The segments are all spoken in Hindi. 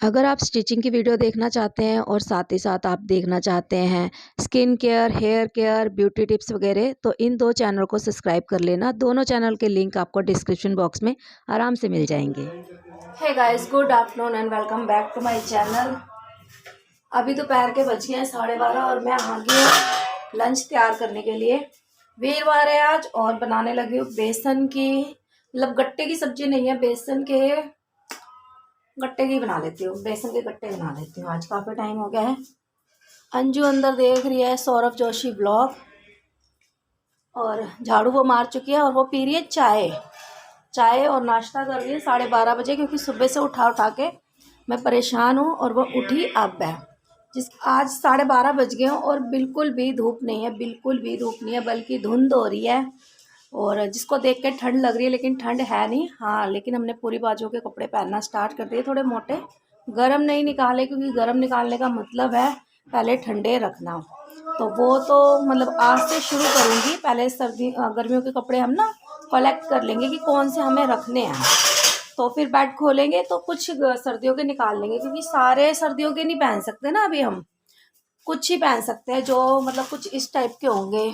अगर आप स्टिचिंग की वीडियो देखना चाहते हैं और साथ ही साथ आप देखना चाहते हैं skin care, hair care, beauty tips वगैरह, तो इन 2 चैनल को सब्सक्राइब कर लेना। दोनों चैनल के लिंक आपको डिस्क्रिप्शन बॉक्स में आराम से मिल जाएंगे। Hey guys, good afternoon and welcome back to my channel. अभी दोपहर के बज गए हैं 12:30 और मैं आ गई हूँ लंच तैयार करने के लिए। वीरवार है आज और बनाने लगी हूँ बेसन की, मतलब गट्टे की सब्जी नहीं है, बेसन के गट्टे की बना लेती हूँ, बेसन के गट्टे बना लेती हूँ। आज काफ़ी टाइम हो गया है। अंजू अंदर देख रही है सौरभ जोशी ब्लॉग, और झाड़ू वो मार चुकी है और वो पी रही है चाय और नाश्ता कर रही है 12:30 बजे, क्योंकि सुबह से उठा के मैं परेशान हूँ और वो उठी अब है। आज 12:30 बज गए हैं और बिल्कुल भी धूप नहीं है, बिल्कुल भी धूप नहीं है, बल्कि धुंध हो रही है। और जिसको देख के ठंड लग रही है, लेकिन ठंड है नहीं। हाँ, लेकिन हमने पूरी बाजू के कपड़े पहनना स्टार्ट कर दिए, थोड़े मोटे। गर्म नहीं निकाले, क्योंकि गर्म निकालने का मतलब है पहले ठंडे रखना। तो वो तो मतलब आज से शुरू करूँगी। पहले गर्मियों के कपड़े हम ना कलेक्ट कर लेंगे कि कौन से हमें रखने हैं, तो फिर बेड खोलेंगे तो कुछ सर्दियों के निकाल लेंगे, क्योंकि सारे सर्दियों के नहीं पहन सकते ना अभी हम। कुछ ही पहन सकते हैं जो मतलब कुछ इस टाइप के होंगे,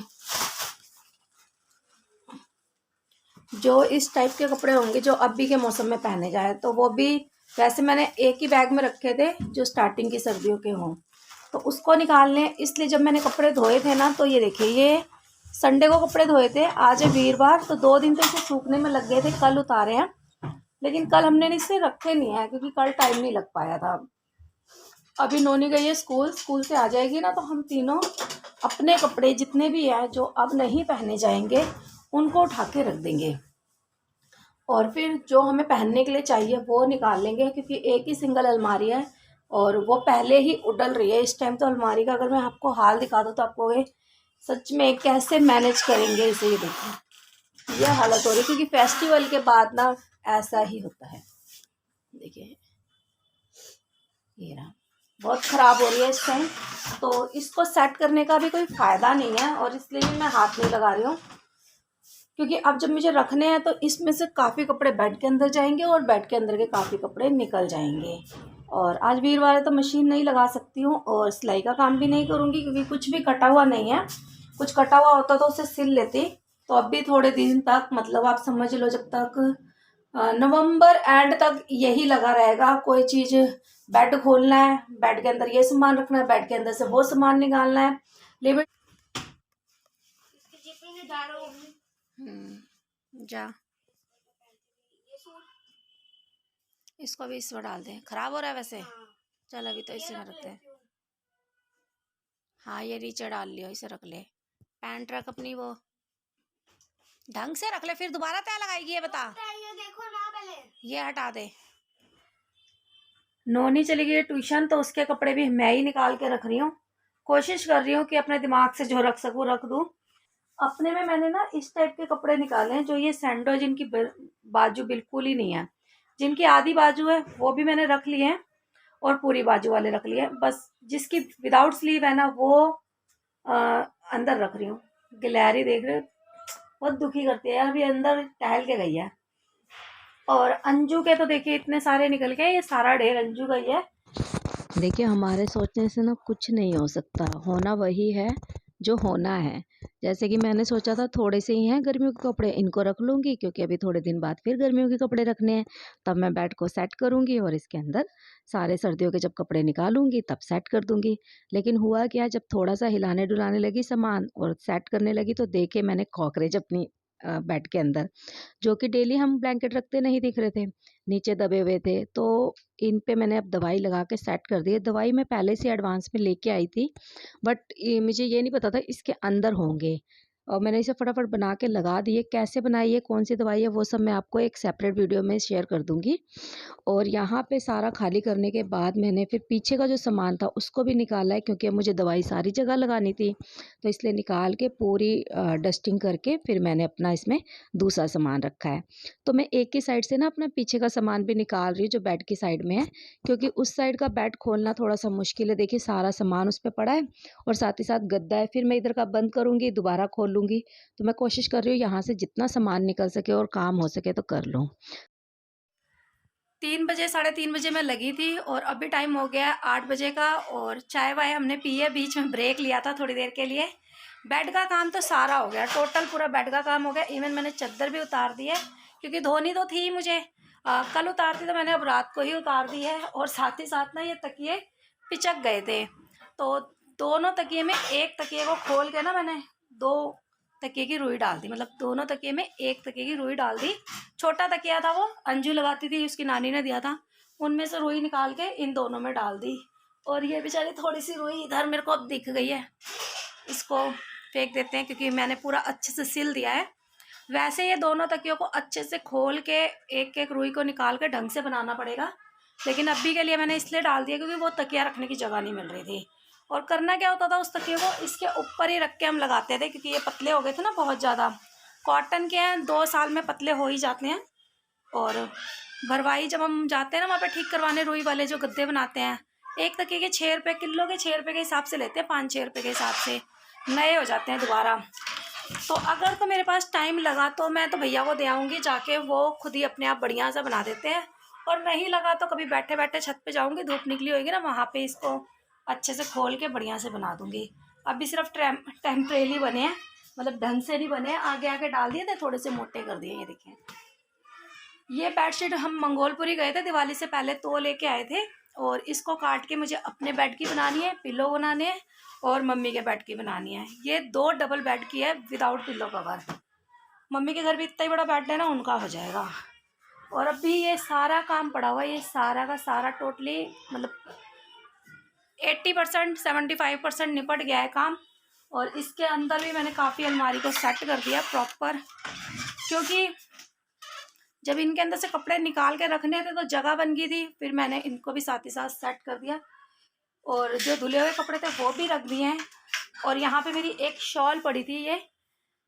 जो इस टाइप के कपड़े होंगे जो अभी के मौसम में पहने जाए। तो वो भी वैसे मैंने एक ही बैग में रखे थे जो स्टार्टिंग की सर्दियों के हों, तो उसको निकालने। इसलिए जब मैंने कपड़े धोए थे ना, तो ये देखिए, ये संडे को कपड़े धोए थे, आज है वीरवार, तो 2 दिन तो इसे सूखने में लग गए थे। कल उतारे हैं, लेकिन कल हमने इसे रखे नहीं है क्योंकि कल टाइम नहीं लग पाया था। अभी नोनी गई है स्कूल से आ जाएगी ना, तो हम तीनों अपने कपड़े जितने भी हैं जो अब नहीं पहने जाएंगे उनको उठा के रख देंगे, और फिर जो हमें पहनने के लिए चाहिए वो निकाल लेंगे, क्योंकि एक ही सिंगल अलमारी है और वो पहले ही उडल रही है इस टाइम। तो अलमारी का अगर मैं आपको हाल दिखा दूँ तो आपको ये सच में कैसे मैनेज करेंगे इसे। ये देखिए, ये हालत हो रही है, क्योंकि फेस्टिवल के बाद ना ऐसा ही होता है। देखिए, ये रहा, बहुत ख़राब हो रही है इस टाइम। तो इसको सेट करने का भी कोई फ़ायदा नहीं है, और इसलिए भी मैं हाथ नहीं लगा रही हूँ, क्योंकि अब जब मुझे रखने हैं तो इसमें से काफ़ी कपड़े बेड के अंदर जाएंगे और बेड के अंदर के काफ़ी कपड़े निकल जाएंगे। और आज वीरवार है तो मशीन नहीं लगा सकती हूँ और सिलाई का काम भी नहीं करूँगी, क्योंकि कुछ भी कटा हुआ नहीं है। कुछ कटा हुआ होता तो उसे सिल लेती। तो अब भी थोड़े दिन तक, मतलब आप समझ लो, जब तक नवंबर एंड तक यही लगा रहेगा। कोई चीज़, बेड खोलना है, बेड के अंदर ये सामान रखना है, बेड के अंदर से वो सामान निकालना है, लिमिट। जा, इसको भी इसमें डाल दें, खराब हो रहा है वैसे। चल अभी तो इसे में रखते हैं। हाँ, ये नीचे डाल लियो, इसे रख ले। पैंट रख अपनी, वो ढंग से रख ले, फिर दोबारा तय लगाएगी। ये बता, ये देखो ना, पहले ये हटा दे। नोनी चली गई ट्यूशन, तो उसके कपड़े भी मैं ही निकाल के रख रही हूँ। कोशिश कर रही हूँ कि अपने दिमाग से जो रख सकूँ रख दूँ। अपने में मैंने ना इस टाइप के कपड़े निकाले हैं जो ये सैंडो, जिनकी बाजू बिल्कुल ही नहीं है, जिनकी आधी बाजू है वो भी मैंने रख लिए हैं, और पूरी बाजू वाले रख लिए हैं। बस जिसकी विदाउट स्लीव है ना, वो अंदर रख रही हूँ। गिलहरी देख रहे हो, बहुत दुखी करती है यार, अभी अंदर टहल के गई है। और अंजू के तो देखिए इतने सारे निकल गए, ये सारा ढेर अंजू का ही है। देखिए, हमारे सोचने से ना कुछ नहीं हो सकता, होना वही है जो होना है। जैसे कि मैंने सोचा था थोड़े से ही हैं गर्मियों के कपड़े, इनको रख लूँगी, क्योंकि अभी थोड़े दिन बाद फिर गर्मियों के कपड़े रखने हैं। तब मैं बेड को सेट करूँगी और इसके अंदर सारे सर्दियों के जब कपड़े निकालूँगी तब सेट कर दूँगी। लेकिन हुआ क्या, जब थोड़ा-सा हिलाने डुलाने लगी सामान और सेट करने लगी, तो देखे मैंने कॉकरोच अपनी बेड के अंदर, जो कि डेली हम ब्लैंकेट रखते नहीं दिख रहे थे, नीचे दबे हुए थे। तो इन पे मैंने अब दवाई लगा के सेट कर दी है। दवाई मैं पहले से एडवांस में लेके आई थी, बट मुझे ये नहीं पता था इसके अंदर होंगे, और मैंने इसे फटाफट बना के लगा दिए। कैसे बनाई है, कौन सी दवाई है, वो सब मैं आपको एक सेपरेट वीडियो में शेयर कर दूँगी। और यहाँ पे सारा खाली करने के बाद मैंने फिर पीछे का जो सामान था उसको भी निकाला है, क्योंकि अब मुझे दवाई सारी जगह लगानी थी, तो इसलिए निकाल के पूरी डस्टिंग करके फिर मैंने अपना इसमें दूसरा सामान रखा है। तो मैं एक ही साइड से ना अपना पीछे का सामान भी निकाल रही हूँ जो बेड की साइड में है, क्योंकि उस साइड का बेड खोलना थोड़ा सा मुश्किल है। देखिए, सारा सामान उस पर पड़ा है और साथ ही साथ गद्दा है। फिर मैं इधर का बंद करूँगी, दोबारा खोल लूँगी। तो मैं कोशिश कर रही हूँ यहाँ से जितना सामान निकल सके और काम हो सके तो कर लूँ। 3 बजे 3:30 मैं लगी थी और अभी टाइम हो गया है 8 बजे का और चाय वाय हमने पी है। बीच में ब्रेक लिया था थोड़ी देर के लिए। बेड का काम तो सारा हो गया, टोटल पूरा बेड का काम हो गया। इवन मैंने चादर भी उतार दी है क्योंकि धोनी तो थी मुझे। कल उतारती तो मैंने अब रात को ही उतार दी है। और साथ ही साथ ना ये तकिए पिचक गए थे, तो दोनों तकिए में एक तकिए को खोल के ना मैंने 2 तकिए की रुई डाल दी, मतलब दोनों तकिए में एक तकिए की रुई डाल दी। छोटा तकिया था वो अंजू लगाती थी, उसकी नानी ने दिया था, उनमें से रुई निकाल के इन दोनों में डाल दी। और ये बेचारी थोड़ी सी रुई इधर मेरे को अब दिख गई है, इसको फेंक देते हैं क्योंकि मैंने पूरा अच्छे से सिल दिया है। वैसे ये दोनों तकियों को अच्छे से खोल के एक एक रुई को निकाल के ढंग से बनाना पड़ेगा, लेकिन अभी के लिए मैंने इसलिए डाल दिया क्योंकि वो तकिया रखने की जगह नहीं मिल रही थी। और करना क्या होता था, उस तकिए को इसके ऊपर ही रख के हम लगाते थे क्योंकि ये पतले हो गए थे ना बहुत ज़्यादा। कॉटन के हैं, 2 साल में पतले हो ही जाते हैं। और भरवाई जब हम जाते हैं ना वहाँ पे ठीक करवाने, रुई वाले जो गद्दे बनाते हैं, एक तकिए के 6 रुपये किलो के 6 रुपये के हिसाब से लेते हैं, 5-6 रुपये के हिसाब से नए हो जाते हैं दोबारा। तो अगर तो मेरे पास टाइम लगा तो मैं तो भैया को दे आऊँगी जाके, वो खुद ही अपने आप बढ़िया सा बना देते हैं। और नहीं लगा तो कभी बैठे बैठे छत पे जाऊँगी, धूप निकली होगी ना, वहाँ पे इसको अच्छे से खोल के बढ़िया से बना दूँगी। अभी सिर्फ टेम्परेरी बने हैं, मतलब ढंग से नहीं बने, आगे आगे डाल दिए थे, थोड़े से मोटे कर दिए। ये देखिए, ये बेडशीट हम मंगोलपुरी गए थे दिवाली से पहले, तो लेके आए थे। और इसको काट के मुझे अपने बेड की बनानी है, पिलो बनाने हैं, और मम्मी के बेड की बनानी है। ये 2 डबल बेड की है विदाउट पिलो कवर। मम्मी के घर भी इतना ही बड़ा बेड है ना, उनका हो जाएगा। और अभी ये सारा काम पड़ा हुआ है, ये सारा का सारा टोटली मतलब 80% 75% निपट गया है काम। और इसके अंदर भी मैंने काफ़ी अलमारी को सेट कर दिया प्रॉपर, क्योंकि जब इनके अंदर से कपड़े निकाल के रखने थे तो जगह बन गई थी, फिर मैंने इनको भी साथ ही साथ सेट कर दिया। और जो धुले हुए कपड़े थे वो भी रख दिए हैं। और यहाँ पे मेरी एक शॉल पड़ी थी ये,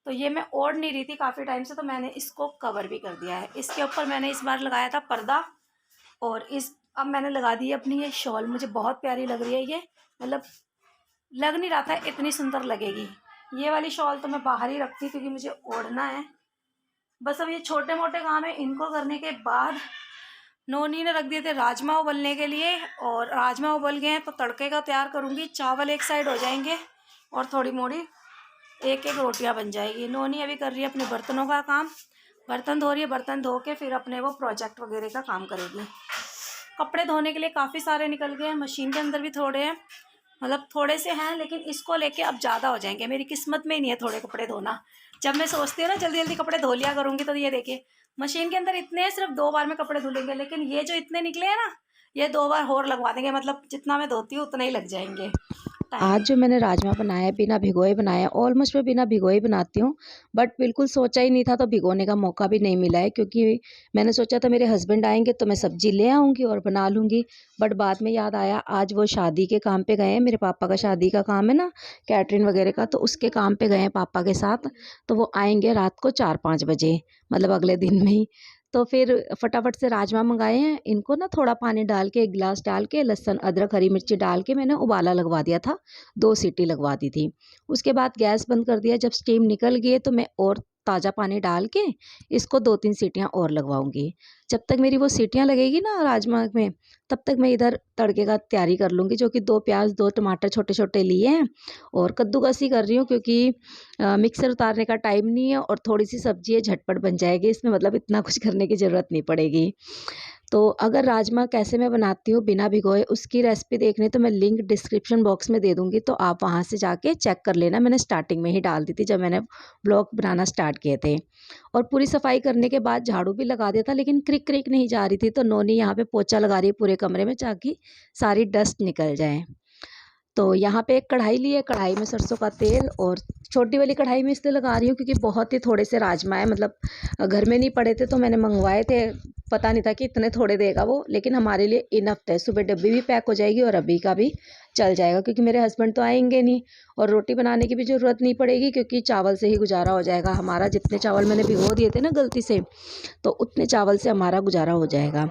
तो ये मैं ओढ़ नहीं रही थी काफ़ी टाइम से, तो मैंने इसको कवर भी कर दिया है। इसके ऊपर मैंने इस बार लगाया था पर्दा, और अब मैंने लगा दी है अपनी ये शॉल। मुझे बहुत प्यारी लग रही है ये, मतलब लग नहीं रहा था इतनी सुंदर लगेगी। ये वाली शॉल तो मैं बाहर ही रखती क्योंकि मुझे ओढ़ना है। बस अब ये छोटे मोटे काम है, इनको करने के बाद नोनी ने रख दिए थे राजमा उबलने के लिए, और राजमा उबल गए हैं तो तड़के का तैयार करूँगी। चावल एक साइड हो जाएंगे और थोड़ी मोड़ी एक एक रोटियां बन जाएगी। नोनी अभी कर रही है अपने बर्तनों का काम, बर्तन धो रही है, बर्तन धो के फिर अपने वो प्रोजेक्ट वगैरह का काम करेगी। कपड़े धोने के लिए काफ़ी सारे निकल गए हैं, मशीन के अंदर भी थोड़े हैं, मतलब थोड़े से हैं, लेकिन इसको लेके अब ज़्यादा हो जाएंगे। मेरी किस्मत में ही नहीं है थोड़े कपड़े धोना। जब मैं सोचती हूँ ना जल्दी जल्दी कपड़े धो लिया करूँगी, तो ये देखिए मशीन के अंदर इतने सिर्फ 2 बार में कपड़े धुलेंगे, लेकिन ये जो इतने निकले हैं ना, ये 2 बार और लगवा देंगे, मतलब जितना मैं धोती हूँ उतना ही लग जाएंगे। आज जो मैंने राजमा बनाया बिना भिगोए बनाया, ऑलमोस्ट मैं बिना भिगोए बनाती हूँ, बट बिल्कुल सोचा ही नहीं था तो भिगोने का मौका भी नहीं मिला है, क्योंकि मैंने सोचा था मेरे हस्बैंड आएंगे तो मैं सब्जी ले आऊँगी और बना लूँगी। बट बाद में याद आया आज वो शादी के काम पे गए हैं, मेरे पापा का शादी का काम है ना, कैटरिंग वगैरह का, तो उसके काम पे गए हैं पापा के साथ। तो वो आएंगे रात को 4-5 बजे, मतलब अगले दिन में ही। तो फिर फटाफट से राजमा मंगाए हैं, इनको ना थोड़ा पानी डाल के, 1 गिलास डाल के, लहसुन अदरक हरी मिर्ची डाल के मैंने उबाला लगवा दिया था, 2 सीटी लगवा दी थी। उसके बाद गैस बंद कर दिया। जब स्टीम निकल गई तो मैं और ताज़ा पानी डाल के इसको 2-3 सीटियाँ और लगवाऊंगी। जब तक मेरी वो सीटियाँ लगेगी ना राजमा में, तब तक मैं इधर तड़के का तैयारी कर लूँगी, जो कि 2 प्याज 2 टमाटर छोटे छोटे लिए हैं, और कद्दूकस ही कर रही हूँ क्योंकि मिक्सर उतारने का टाइम नहीं है, और थोड़ी सी सब्जी है झटपट बन जाएगी इसमें, मतलब इतना कुछ करने की ज़रूरत नहीं पड़ेगी। तो अगर राजमा कैसे मैं बनाती हूँ बिना भिगोए, उसकी रेसिपी देखनी तो मैं लिंक डिस्क्रिप्शन बॉक्स में दे दूँगी, तो आप वहाँ से जाके चेक कर लेना। मैंने स्टार्टिंग में ही डाल दी थी जब मैंने ब्लॉग बनाना स्टार्ट किए थे। और पूरी सफाई करने के बाद झाड़ू भी लगा दिया था, लेकिन क्रिक क्रिक नहीं जा रही थी, तो नोनी यहाँ पे पोछा लगा रही है पूरे कमरे में ताकि सारी डस्ट निकल जाए। तो यहाँ पे एक कढ़ाई ली है, कढ़ाई में सरसों का तेल, और छोटी वाली कढ़ाई में इसलिए लगा रही हूँ क्योंकि बहुत ही थोड़े से राजमा है, मतलब घर में नहीं पड़े थे तो मैंने मंगवाए थे, पता नहीं था कि इतने थोड़े देगा वो, लेकिन हमारे लिए इनफ है। सुबह डब्बी भी पैक हो जाएगी और अभी का भी चल जाएगा, क्योंकि मेरे हस्बैंड तो आएंगे नहीं, और रोटी बनाने की भी ज़रूरत नहीं पड़ेगी क्योंकि चावल से ही गुजारा हो जाएगा हमारा। जितने चावल मैंने भिगो दिए थे ना गलती से, तो उतने चावल से हमारा गुजारा हो जाएगा।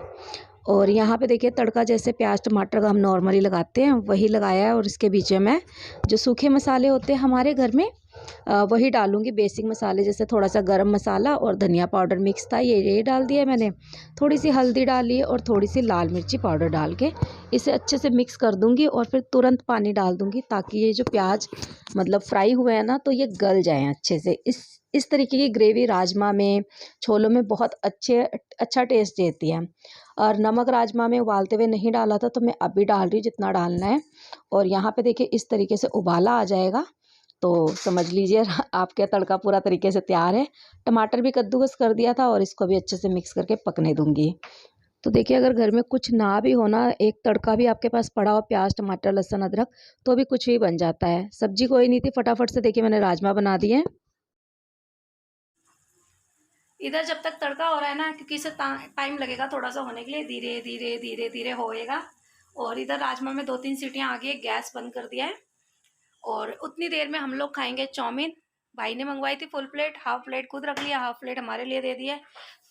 और यहाँ पे देखिए तड़का जैसे प्याज टमाटर का हम नॉर्मली लगाते हैं वही लगाया है, और इसके बीच में मैं जो सूखे मसाले होते हैं हमारे घर में वही डालूंगी। बेसिक मसाले जैसे थोड़ा सा गरम मसाला और धनिया पाउडर मिक्स था, ये डाल दिया मैंने। थोड़ी सी हल्दी डाली और थोड़ी सी लाल मिर्ची पाउडर डाल के इसे अच्छे से मिक्स कर दूंगी, और फिर तुरंत पानी डाल दूंगी ताकि ये जो प्याज मतलब फ्राई हुए हैं ना तो ये गल जाएं अच्छे से। इस तरीके की ग्रेवी राजमा में, छोलों में बहुत अच्छा टेस्ट देती है। और नमक राजमा में उबालते हुए नहीं डाला था, तो मैं अभी डाल रही हूँ जितना डालना है। और यहाँ पे देखिए इस तरीके से उबाला आ जाएगा तो समझ लीजिए आपका तड़का पूरा तरीके से तैयार है। टमाटर भी कद्दूकस कर दिया था और इसको भी अच्छे से मिक्स करके पकने दूंगी। तो देखिए अगर घर में कुछ ना भी हो ना, एक तड़का भी आपके पास पड़ा हो, प्याज टमाटर लहसुन अदरक, तो भी कुछ भी बन जाता है। सब्जी कोई नहीं थी, फटाफट से देखिए मैंने राजमा बना दिए। इधर जब तक तड़का हो रहा है ना, क्योंकि इसे टाइम लगेगा थोड़ा सा होने के लिए, धीरे धीरे धीरे धीरे होएगा। और इधर राजमा में 2-3 सीटियाँ आ गई है, गैस बंद कर दिया है। और उतनी देर में हम लोग खाएंगे चाउमीन। भाई ने मंगवाई थी फुल प्लेट, हाफ प्लेट खुद रख लिया, हाफ प्लेट हमारे लिए दे दी है।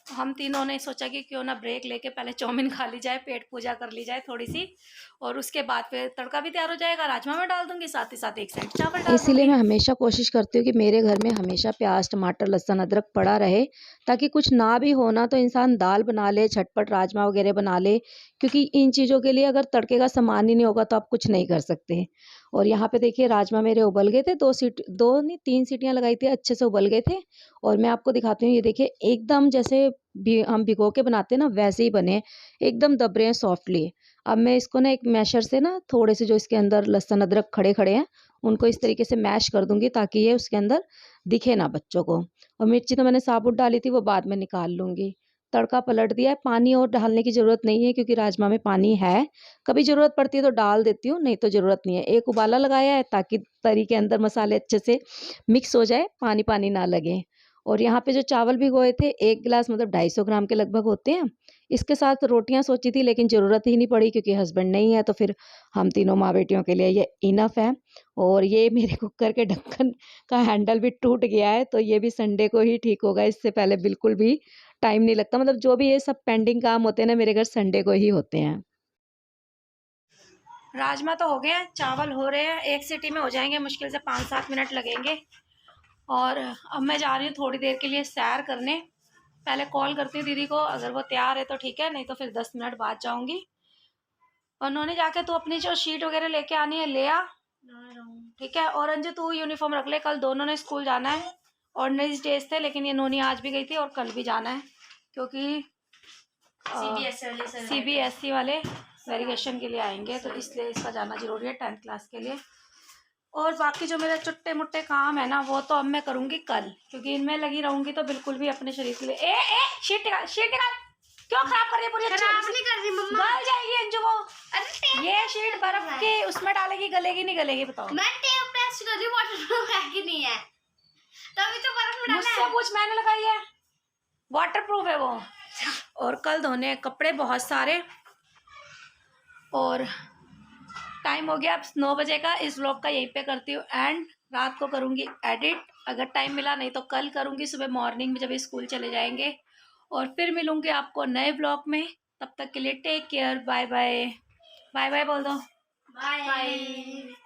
तो हम तीनों ने सोचा कि क्यों ना ब्रेक लेके पहले चाउमीन खा ली जाए, पेट पूजा कर ली जाए थोड़ी सी, और उसके बाद फिर तड़का भी तैयार हो जाएगा, राजमा में डाल दूंगी, साथ ही साथ एक साइड चावल डाल इसीलिए दूंगी। मैं हमेशा कोशिश करती हूँ कि मेरे घर में हमेशा प्याज टमाटर लहसुन अदरक पड़ा रहे, ताकि कुछ ना भी हो ना तो इंसान दाल बना ले, झटपट राजमा वगैरह बना ले। क्योंकि इन चीज़ों के लिए अगर तड़के का सामान ही नहीं होगा तो आप कुछ नहीं कर सकते। और यहाँ पे देखिए राजमा मेरे उबल गए थे, 2 नहीं 3 सीटियाँ लगाई थी, अच्छे से उबल गए थे। और मैं आपको दिखाती हूँ, ये देखिए एकदम जैसे भी हम भिगो के बनाते हैं ना वैसे ही बने, एकदम दब रहे हैं सॉफ्टली। अब मैं इसको ना एक मैशर से ना थोड़े से जो इसके अंदर लहसुन अदरक खड़े खड़े हैं उनको इस तरीके से मैश कर दूंगी ताकि ये उसके अंदर दिखे ना बच्चों को। और मिर्ची तो मैंने साबुत डाली थी, वो बाद में निकाल लूंगी। तड़का पलट दिया है, पानी और डालने की ज़रूरत नहीं है क्योंकि राजमा में पानी है। कभी ज़रूरत पड़ती है तो डाल देती हूँ, नहीं तो ज़रूरत नहीं है। एक उबाला लगाया है ताकि तरी के अंदर मसाले अच्छे से मिक्स हो जाए, पानी पानी ना लगे। और यहाँ पे जो चावल भिगोए थे 1 गिलास मतलब 250 ग्राम के लगभग होते हैं। इसके साथ रोटियां सोची थी लेकिन ज़रूरत ही नहीं पड़ी क्योंकि हस्बैंड नहीं है, तो फिर हम तीनों माँ बेटियों के लिए ये इनफ है। और ये मेरे कुकर के ढक्कन का हैंडल भी टूट गया है, तो ये भी संडे को ही ठीक होगा। इससे पहले बिल्कुल भी टाइम नहीं लगता, मतलब जो भी ये सब पेंडिंग काम होते हैं ना मेरे घर संडे को ही होते हैं। राजमा तो हो गए हैं, चावल हो रहे हैं, एक सीटी में हो जाएंगे, मुश्किल से 5-7 मिनट लगेंगे। और अब मैं जा रही हूँ थोड़ी देर के लिए सैर करने। पहले कॉल करती हूँ दीदी को, अगर वो तैयार है तो ठीक है, नहीं तो फिर 10 मिनट बाद जाऊँगी। और उन्होंने जाके तू अपनी जो शीट वगैरह लेके आनी है ले आ, ठीक है। और अंजू तू यूनिफॉर्म रख ले, कल दोनों ने स्कूल जाना है। और नई डेज थे लेकिन ये नोनी आज भी गई थी और कल भी जाना है, क्योंकि CBSE वाले वेरिएशन के लिए आएंगे, तो इसलिए इसका जाना जरूरी है 10th क्लास के लिए। और बाकी जो मेरे चुट्टे मुट्टे काम है ना वो तो अब मैं करूँगी कल, क्योंकि इनमें लगी रहूँगी तो बिल्कुल भी अपने शरीर के लिए शीट निकाल, शीट निकाल। क्यों खराब कर रही है पूरी? खराब नहीं कर रही मम्मा, गल जाएगी अंजू वो। अरे ये शीट बर्फ के उसमें डालेगी, गलेगी नहीं गलेगी बताओ? मैं टेप टेस्ट कर रही हूँ वाटरप्रूफ है कि नहीं है, तभी तो बर्फ में डाला मुझसे है। पूछ, मैंने लगाई है, वाटर प्रूफ है वो। और कल धोने हैं कपड़े बहुत सारे। और टाइम हो गया अब 9 बजे का। इस व्लॉग का यहीं पे करती हूँ एंड। रात को करूँगी एडिट, अगर टाइम मिला, नहीं तो कल करूँगी सुबह मॉर्निंग में जब स्कूल चले जाएंगे। और फिर मिलूँगी आपको नए व्लॉग में, तब तक के लिए take care, bye bye. Bye bye बोल दो। बाय।